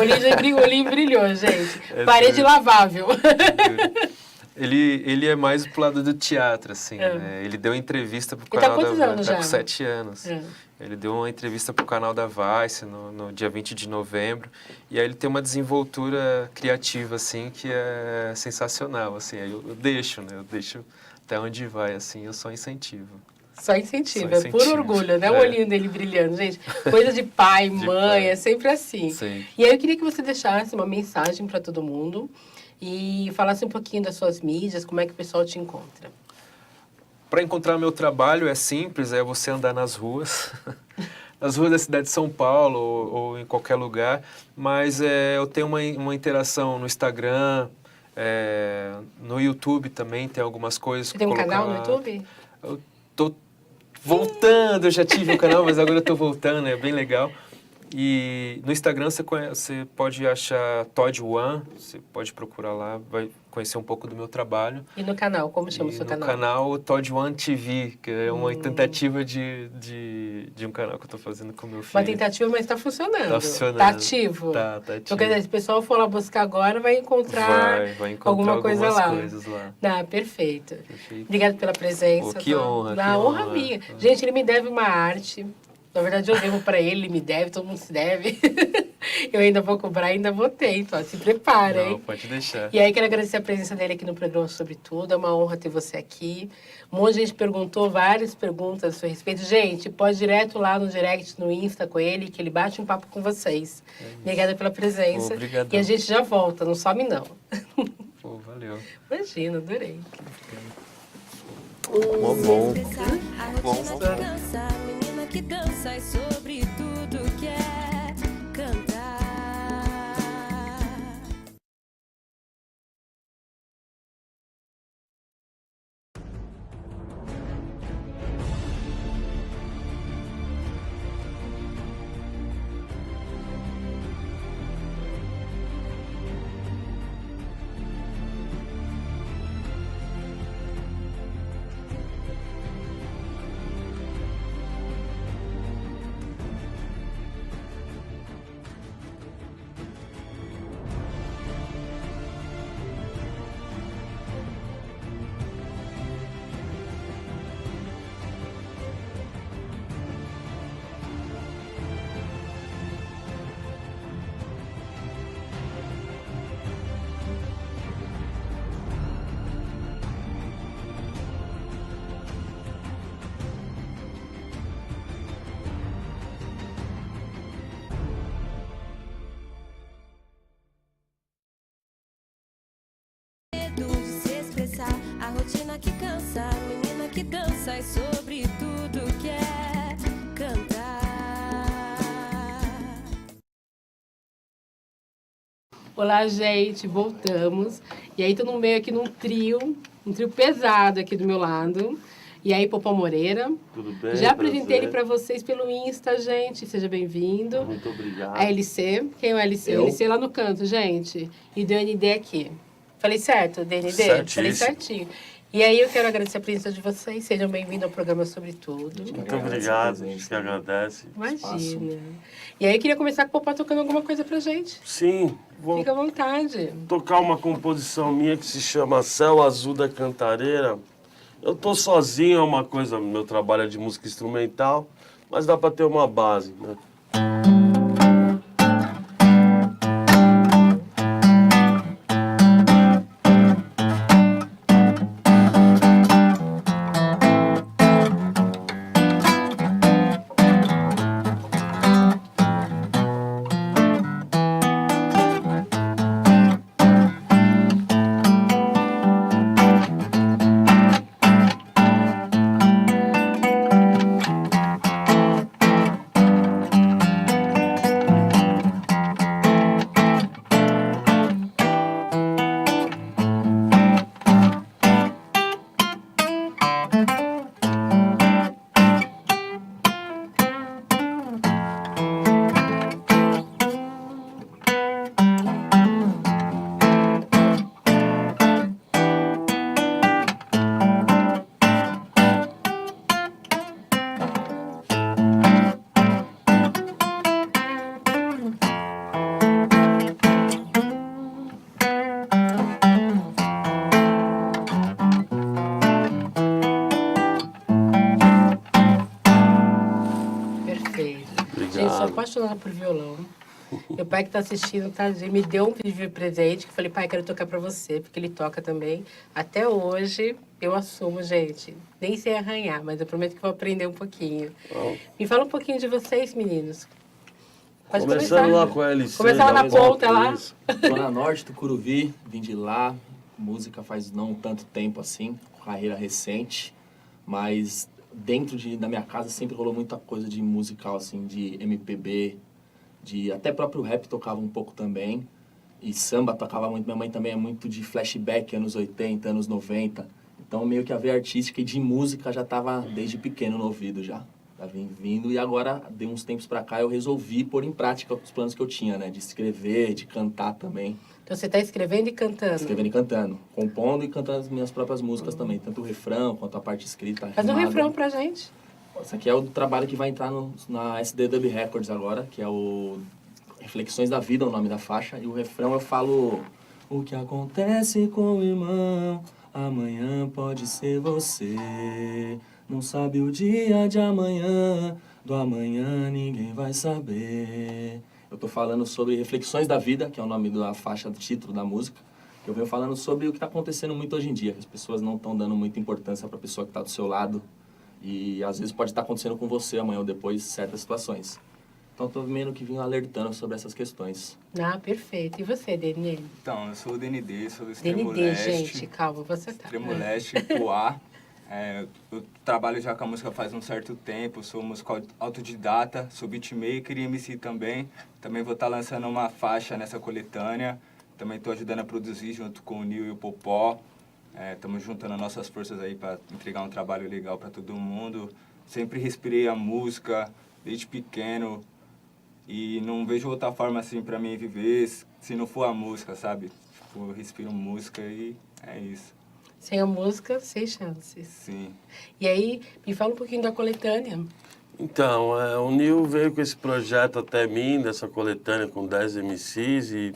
olhinho brilhou, gente. Parede duro. Lavável. É duro. Ele é mais pro lado do teatro, assim, né? Ele deu entrevista pro canal da Vice, tá com 7 anos. Ele deu uma entrevista pro canal da Vice no dia 20 de novembro. E aí ele tem uma desenvoltura criativa, assim, que é sensacional, assim. Aí eu deixo, né? Eu deixo até onde vai, assim, eu só incentivo. Só incentiva, é puro orgulho, né? O olhinho dele brilhando, gente. Coisa de pai, mãe, é sempre assim. Sim. E aí eu queria que você deixasse uma mensagem para todo mundo. E falasse um pouquinho das suas mídias, como é que o pessoal te encontra. Para encontrar meu trabalho é simples, é você andar nas ruas, nas ruas da cidade de São Paulo ou em qualquer lugar, mas eu tenho uma interação no Instagram, no YouTube também tem algumas coisas. Você tem um canal no YouTube? Eu tô voltando, eu já tive um canal, mas agora eu tô voltando, é bem legal. E no Instagram você pode achar Todd One, você pode procurar lá, vai conhecer um pouco do meu trabalho. E no canal, como chama o seu canal? No canal Todd One TV, que é uma tentativa de um canal que eu tô fazendo com o meu filho. Uma tentativa, mas tá funcionando. Tá funcionando. Tá ativo. Tá ativo. Então, quer dizer, se o pessoal for lá buscar agora, vai encontrar, alguma coisa lá. Coisas lá. Ah, perfeito. Obrigada pela presença. Pô, que honra. Honra minha. Gente, ele me deve uma arte. Na verdade, eu devo para ele me deve, todo mundo se deve. Eu ainda vou cobrar, ainda vou ter, então se prepara, hein? Não, pode deixar. E aí, quero agradecer a presença dele aqui no programa Sobretudo, é uma honra ter você aqui. Um monte de gente perguntou várias perguntas a seu respeito. Gente, pode ir direto lá no direct, no Insta com ele, que ele bate um papo com vocês. Obrigada pela presença. Obrigadão. E a gente já volta, não some não. Pô, valeu. Imagina, adorei. Bom. Que dança e sobre tudo quer cantar. A rotina que cansa, a menina que dança e sobre tudo quer cantar. Olá, gente, voltamos. E aí, tô no meio aqui num trio pesado aqui do meu lado. E aí, Popó Moreira. Tudo bem? Já apresentei ele para vocês pelo Insta, gente. Seja bem-vindo. Muito obrigado. A LC. Quem é o LC? Eu? LC lá no canto, gente. E DND aqui. Falei certo, DND? Certíssimo. Falei certinho. E aí eu quero agradecer a presença de vocês. Sejam bem-vindos ao programa Sobre Tudo. Muito obrigado, a gente que agradece. Imagina. E aí eu queria começar com o Popó tocando alguma coisa pra gente. Sim, vou Fica à vontade. tocar uma composição minha que se chama Céu Azul da Cantareira. Eu tô sozinho, é uma coisa, meu trabalho é de música instrumental, mas dá pra ter uma base, né? Gente, sou apaixonada por violão. Meu pai que tá assistindo, tadinho, me deu um de presente, que eu falei, pai, quero tocar pra você, porque ele toca também. Até hoje, eu assumo, gente, nem sei arranhar, mas eu prometo que vou aprender um pouquinho. Me fala um pouquinho de vocês, meninos. Pode Começando começar. lá com a LC. Começar lá na ponta, lá. Zona Norte, Tucuruvi, vim de lá. Música faz não tanto tempo assim, carreira recente, mas dentro da minha casa sempre rolou muita coisa de musical, assim, de MPB, até próprio rap tocava um pouco também, e samba tocava muito. Minha mãe também é muito de flashback, anos 80, anos 90, então meio que a veia artística e de música já estava desde pequeno no ouvido já. Já vim vindo, e agora, de uns tempos pra cá, eu resolvi pôr em prática os planos que eu tinha, né, de escrever, de cantar também. Então você está escrevendo e cantando? Escrevendo e cantando, compondo e cantando as minhas próprias músicas também, tanto o refrão quanto a parte escrita. Faz um refrão pra gente. Esse aqui é o trabalho que vai entrar na SD Dub Records agora, que é o Reflexões da Vida, o nome da faixa. E o refrão eu falo: o que acontece com o irmão, amanhã pode ser você. Não sabe o dia de amanhã, do amanhã ninguém vai saber. Eu tô falando sobre Reflexões da Vida, que é o nome da faixa do título da música. Eu venho falando sobre o que está acontecendo muito hoje em dia, que as pessoas não estão dando muita importância para a pessoa que está do seu lado. E às vezes pode estar acontecendo com você amanhã ou depois, certas situações. Então estou meio que vim alertando sobre essas questões. Ah, perfeito. E você, DND? Então, eu sou o DND, sou do Extremo DND, Leste. gente, calma, você tá. Extremo Leste, Poá. Eu trabalho já com a música faz um certo tempo, sou músico autodidata, sou beatmaker e MC também. Também vou estar lançando uma faixa nessa coletânea. Também estou ajudando a produzir junto com o Nil e o Popó. Estamos juntando nossas forças aí para entregar um trabalho legal para todo mundo. Sempre respirei a música desde pequeno e não vejo outra forma assim para mim viver se não for a música, sabe? Tipo, eu respiro música e é isso. Sem a música, sem chances. Sim. E aí, me fala um pouquinho da coletânea. Então, o Nil veio com esse projeto até mim, dessa coletânea com 10 MCs, e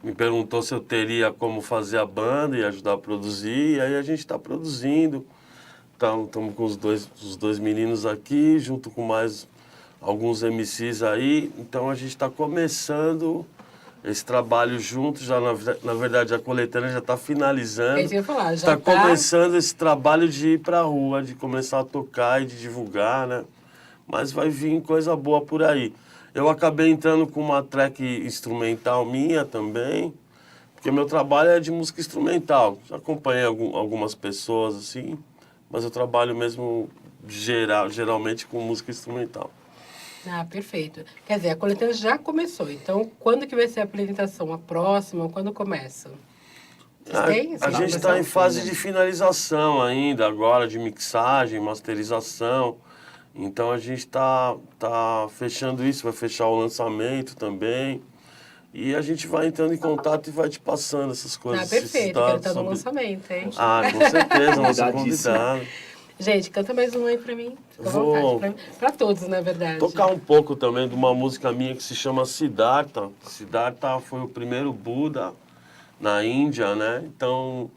me perguntou se eu teria como fazer a banda e ajudar a produzir, e aí a gente está produzindo. Estamos com os dois meninos aqui, junto com mais alguns MCs aí, então a gente está começando esse trabalho junto, já na verdade a coletânea já está finalizando. É isso que eu ia falar, já está começando esse trabalho de ir para a rua, de começar a tocar e de divulgar, né? Mas vai vir coisa boa por aí. Eu acabei entrando com uma track instrumental minha também, porque meu trabalho é de música instrumental. Já acompanhei algumas pessoas assim, mas eu trabalho mesmo geralmente com música instrumental. Ah, perfeito. Quer dizer, a coletânea já começou. Então, quando que vai ser a apresentação? A próxima? Quando começa? A gente está em fase de finalização ainda, agora, de mixagem, masterização. Então, a gente está fechando isso, vai fechar o lançamento também. E a gente vai entrando em contato e vai te passando essas coisas. Perfeito, quero estar no lançamento, hein? Com certeza, vamos ser convidados. Gente, canta mais um aí pra mim. Fica à vontade. Pra todos, na verdade. Tocar um pouco também de uma música minha que se chama Siddhartha. Siddhartha foi o primeiro Buda na Índia, né? Então,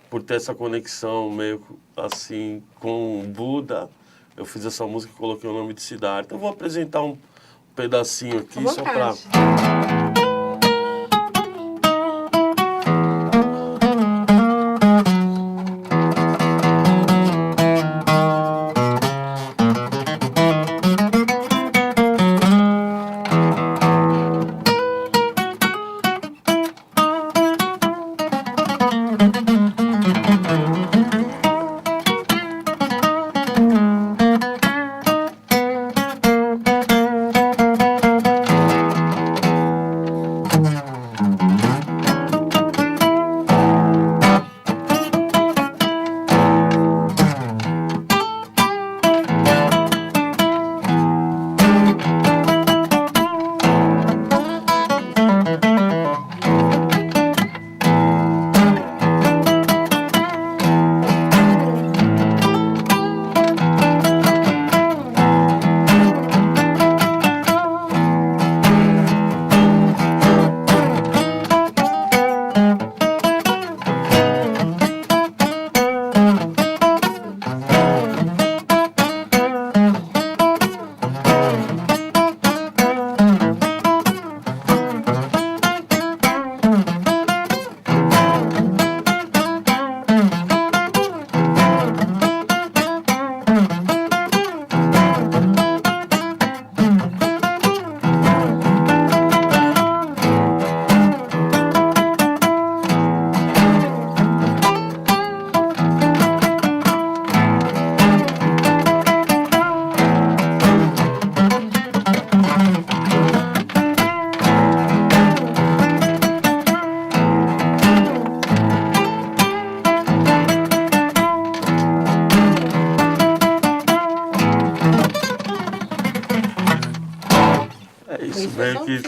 por ter essa conexão meio assim com o Buda, eu fiz essa música e coloquei o nome de Siddhartha. Eu vou apresentar um pedacinho aqui só pra...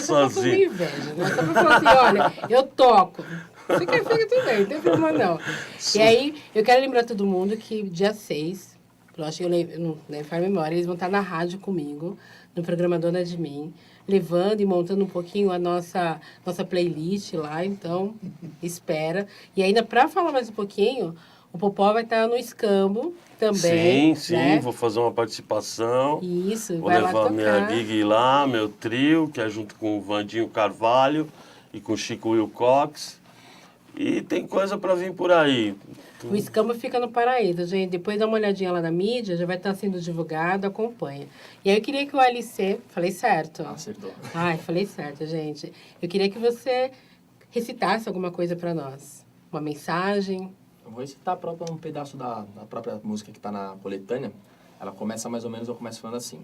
Sozinho. Inveja, né? Só pra falar assim, olha, eu toco. Fica tudo bem, não tem problema não. E aí, eu quero lembrar todo mundo que dia 6, acho que eu não lembro a memória, eles vão estar na rádio comigo, no programa Dona de Mim, levando e montando um pouquinho a nossa playlist lá, então, espera. E ainda, para falar mais um pouquinho, o Popó vai estar no Escambo também. Sim, né? Vou fazer uma participação. Isso, vou vai lá levar tocar. minha gig lá, meu trio, que é junto com o Vandinho Carvalho e com o Chico Wilcox. E tem coisa para vir por aí. O Escambo fica no Paraíso, gente. Depois dá uma olhadinha lá na mídia, já vai estar sendo divulgado, acompanha. E aí eu queria que o ALC... Falei certo? Acertou. Ai, falei certo, gente. Eu queria que você recitasse alguma coisa para nós. Uma mensagem. Eu vou recitar um pedaço da própria música que está na coletânea. Ela começa mais ou menos, eu começo falando assim.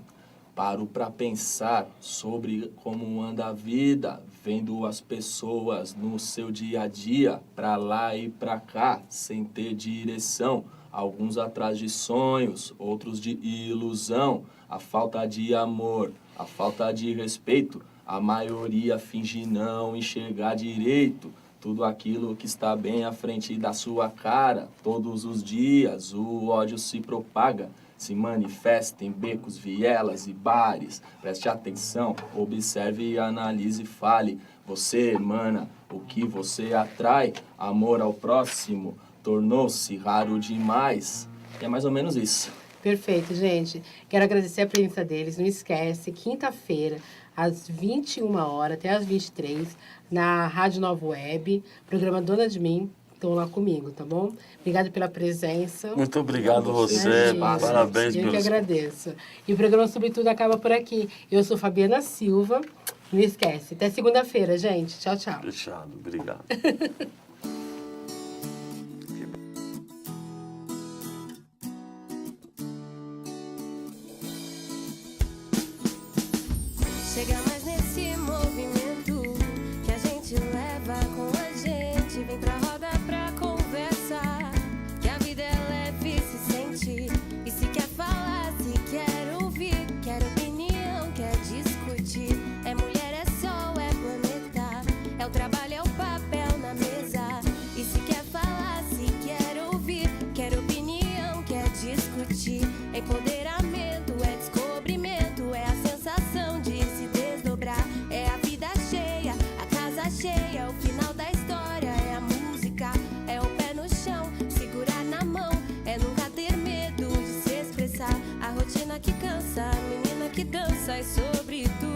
Paro para pensar sobre como anda a vida, vendo as pessoas no seu dia a dia, para lá e para cá, sem ter direção. Alguns atrás de sonhos, outros de ilusão. A falta de amor, a falta de respeito, a maioria finge não enxergar direito. Tudo aquilo que está bem à frente da sua cara, todos os dias o ódio se propaga. Se manifesta em becos, vielas e bares. Preste atenção, observe e analise e fale. Você emana o que você atrai. Amor ao próximo tornou-se raro demais. E é mais ou menos isso. Perfeito, gente. Quero agradecer a presença deles. Não esquece, quinta-feira, às 21 horas até às 23, na Rádio Nova Web, programa Dona de Mim. Estão lá comigo, tá bom? Obrigada pela presença. Muito obrigado a você. Parabéns. Eu que agradeço. E o programa Sobretudo acaba por aqui. Eu sou Fabiana Silva. Não esquece. Até segunda-feira, gente. Tchau, tchau. Fechado. Obrigado. Chega mais nesse movimento que a gente leva com a gente. Vem pra roda pra conversar, que a vida é leve, se sente. E se quer falar, se quer ouvir, quer opinião, quer discutir. É mulher, é sol, é planeta. rotina que cansa, menina que dança e sobre tudo.